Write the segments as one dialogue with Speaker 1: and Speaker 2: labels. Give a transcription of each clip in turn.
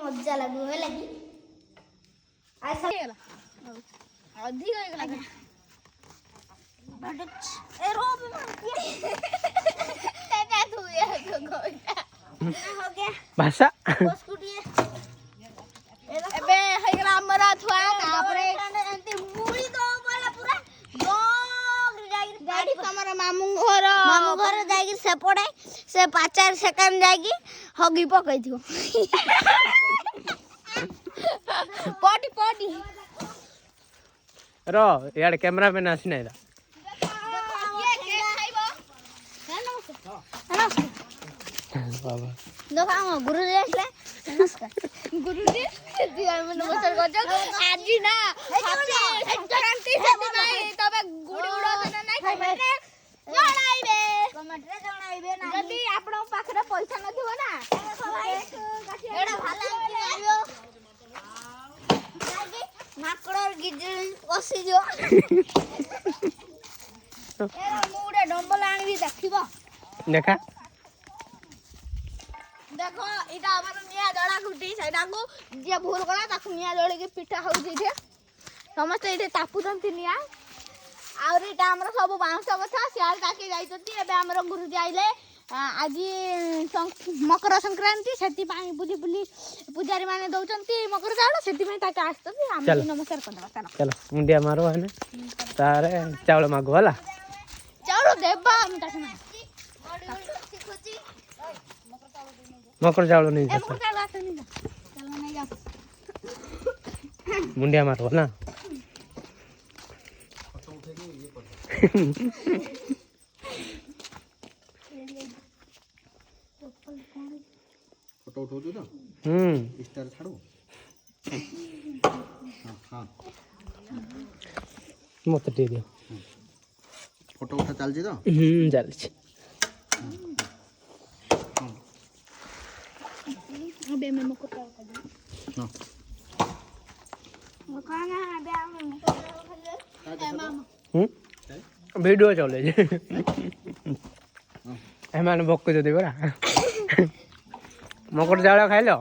Speaker 1: मजा लागू है लगी ऐसा
Speaker 2: अधिक हो गला
Speaker 1: ए रो
Speaker 2: तेरा तू ये तो गोइटा
Speaker 1: हो गया
Speaker 3: भाषा
Speaker 1: स्कूटी
Speaker 2: एबे हो गला हमरा थुआ तापरे
Speaker 1: एंती मुड़ी तो बोला पूरा डोग
Speaker 2: गाड़ी हमर मामू घर
Speaker 1: जागी से पड़े से 5 सेकंड जागी हगी पकई थियो
Speaker 2: पटी पटी
Speaker 3: रो यार कैमरा मैन आसी नहीं रा
Speaker 2: ये के खाइबो
Speaker 3: बाबा
Speaker 1: देखो हम गुरु जी आसले नमस्कार
Speaker 2: गुरुजी दिया में नमस्कार करजो आजी ना संक्रांति से नहीं तबे गुड़ी उड़ा देना नहीं खाइबे जणाइबे
Speaker 1: कमेंट रे जणाइबे ना
Speaker 2: जदी आपन पाखरे पैसा न थिबो ना
Speaker 1: एडा भाला आइयो माकड़र गिजल बसी जो
Speaker 2: ए मुडे डंबल आनी देखिबो
Speaker 3: देखा
Speaker 2: देखो इटा हमर निया जड़ा गुटी सेटा को जे भूल गला ताकू निया जड़ी के पिठा हो जइथे समस्त इटे तापु जंती निया और इटा हमर सब बांस गथा सियाल ताके जाइतती एबे हमर गुरु जाइले आज मकर संक्रांति सेति पानी बुली बुली पुजारी माने दउचंती मकर चावल सेति में ताके आस्तती हम नमस्कार करदबा
Speaker 3: चलो मुंडिया मारो है ना तारे चावल मागो वाला
Speaker 2: चावल देबा हम ताके ना
Speaker 3: मकर चावल नहीं
Speaker 2: ए
Speaker 3: जाता
Speaker 2: मकर चावल आते नहीं जा चलो नहीं जा
Speaker 3: मुंडिया मारो ना
Speaker 4: फोटो उठो तो स्टार छाड़ो हां
Speaker 3: मत दे दियो
Speaker 4: फोटो उठा चल जी तो
Speaker 3: चल छी
Speaker 2: अबे मैं मकर चावल कर दूं
Speaker 4: हां
Speaker 1: मकाना अबे हम
Speaker 3: वीडियो चले जे एमाने भक्क जदी बरा मकर चावल खाइ लो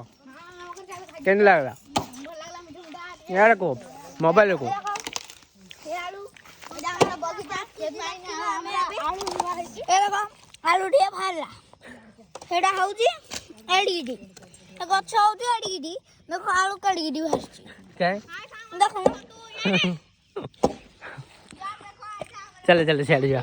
Speaker 3: केन लागला यार को मोबाइल को
Speaker 1: आलू ढे भाला हेडा होउची एडीडी गछ होउची एडीडी देखो आलू कडीडी भासची
Speaker 3: क्या
Speaker 1: देखो
Speaker 3: चले चले चले जा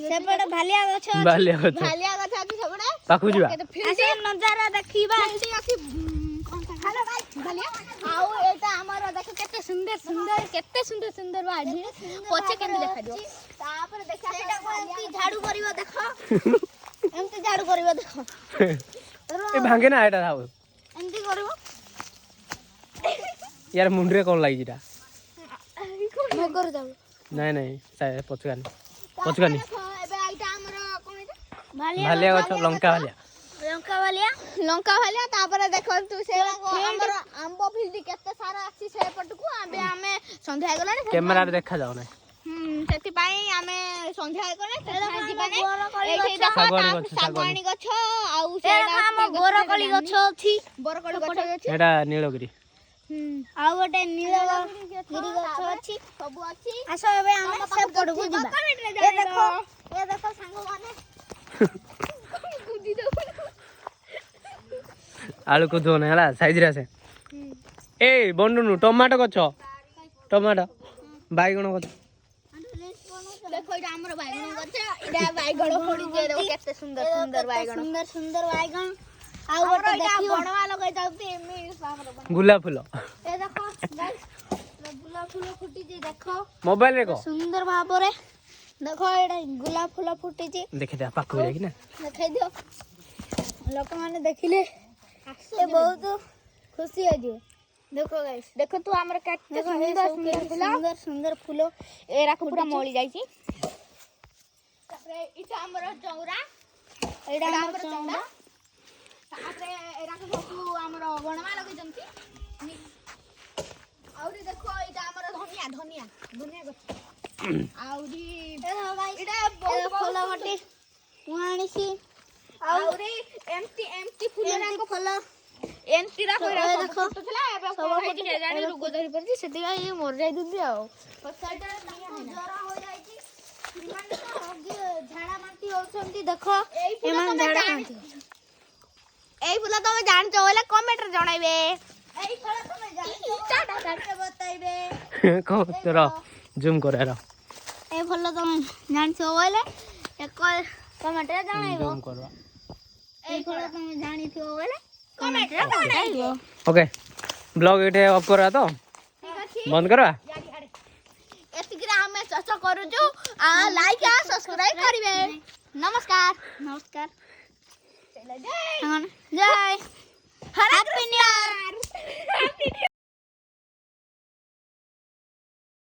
Speaker 1: सेपटे भालिया गछ
Speaker 3: बालिया गछ
Speaker 2: भालिया गछ अछि सबडे
Speaker 3: पाखु जीवा
Speaker 1: आसे नजारा देखिबा
Speaker 2: हेलो गाइस भालिया आउ एटा हमर देख केते सुंदर सुंदर केते सुंदर सुंदर बाजी पछे केन देखा दियो तापर देखा
Speaker 1: सेटा कोंती झाड़ू करिवो देखो एमती झाड़ू करिवो देखो
Speaker 3: ए भांगे ना एटा थाउ
Speaker 1: एमती करिवो
Speaker 3: यार मुंडरे कोन लागि जिटा
Speaker 1: मगर जाऊ
Speaker 3: नहीं नहीं साय पचगानी पचगानी
Speaker 2: एबे आइटा हमर कोन एटा
Speaker 3: भालिया गछ लंका भालिया
Speaker 2: लंका भालिया तापर देखंतु से हमर आंबो फिल्डी केते सारा अछि से पटकू आबे हमें संध्या गलाने
Speaker 3: कैमरा रे देखा जाओ ना
Speaker 2: सेति पाई हमें संध्या गने जीवाने एठी देखो सागवानी गछ आउ से
Speaker 1: हम बोरकली गछ अछि
Speaker 2: बरकड़ी गछ अछि
Speaker 3: एटा नीलगिरी
Speaker 1: आ गोटे नीलगिरी गछ अछि
Speaker 2: सब अछि
Speaker 1: आसो एबे हम से पडकू दिबा ए देखो सांग माने
Speaker 2: गुदी दो
Speaker 3: आलू को धोना है साइज रे से ए बंडुनु टमाटो गछ टमाटो बाइगण गछ
Speaker 2: देखो इटा हमर बाइगण गछ इटा बाइगण फोड़ी जे देखो केते सुंदर सुंदर बाइगण
Speaker 1: सुंदर सुंदर बाइगण आ गोटे देखियो
Speaker 2: बनवा लगै जाउती एमे हमर
Speaker 3: गुलाब फूल
Speaker 1: ए देखो गाइस गुलाब फूल फुटी जे देखो
Speaker 3: मोबाइल रे को
Speaker 1: सुंदर भाबरे देखो एटा गुलाब फूल फुटी जे
Speaker 3: देखि दे पाखु जाई ना
Speaker 1: देखाई दियो लोक माने देखिले ए बहुत खुशी हो जियो देखो गाइस
Speaker 2: देखो तू हमर केते सुंदर सुंदर फूल
Speaker 1: सुंदर सुंदर फूल
Speaker 2: एरा को पूरा मोली जाईची तापरे इटा हमर चौरा
Speaker 1: एटा हमर चौड़ा
Speaker 2: तापरे एरा को सब हमर बनवा लगै जंती ଆହୁରି ଦେଖ ଏଇଟା ଆମର ଧନିଆ ଧନିଆ ଧନିଆ ଗଛ ଆହୁରି ଏଇଟା
Speaker 1: ଫୁଲ ଗୋଟେ ମୁଁ ଆଣିଛି
Speaker 2: ଆହୁରି ଏମତି ଏମତି ଫୁଲ
Speaker 1: ଏମିତି ଫୁଲ
Speaker 2: ଏମତି ରା କଇରା
Speaker 1: ଦେଖ।
Speaker 2: ଫଟୋ ଥିଲା ଏବେ କଣ ହେଇଛି କେଜାଣି ରୋଗ ଧରି ପଡିଛି ସେଥିପାଇଁ ଇଏ ମରି ଯାଇଛନ୍ତି ଆଉ
Speaker 1: ଜ୍ୱର ହୋଇଯାଇଛି ଏମାନେ ତ ଝାଡ଼ା ବାନ୍ତି ହଉଛନ୍ତି ଦେଖ ଏମାନେ ଝାଡ଼ା ବାନ୍ତି
Speaker 2: ଏଇ ଫୁଲ ତମେ ଜାଣିଛ ବୋଲେ କମେଣ୍ଟରେ ଜଣାଇବେ
Speaker 1: ଏଇ ଫଳ ତମେ ଜାଣିଛ ବତାଇବେ
Speaker 3: କହ ତୋର ଜୁମ୍ କର
Speaker 1: এই ফল তুমি জানিছো বলে কমেন্টে জানাইব
Speaker 3: ଜୁମ୍ କର
Speaker 1: এই ফল তুমি জানিছো বলে কমেন্টে জানাইব
Speaker 3: ଓକେ ବ୍ଲଗ୍ ଏଇଠି ଅଫ୍ କରିବା ତ
Speaker 2: ଠିକ ଅଛି
Speaker 3: ବନ୍ଦ କରିବା
Speaker 2: ଏତିକିରେ ଆମେ ଚାଷ କରୁଛୁ ଲାଇକ୍ ଆଉ ସବସ୍କ୍ରାଇବ୍ କରିବେ ନମସ୍କାର
Speaker 1: নমস্কার
Speaker 2: ଜୟ
Speaker 1: জয়
Speaker 2: ହ୍ୟାପି ନ୍ୟୁ ଇୟର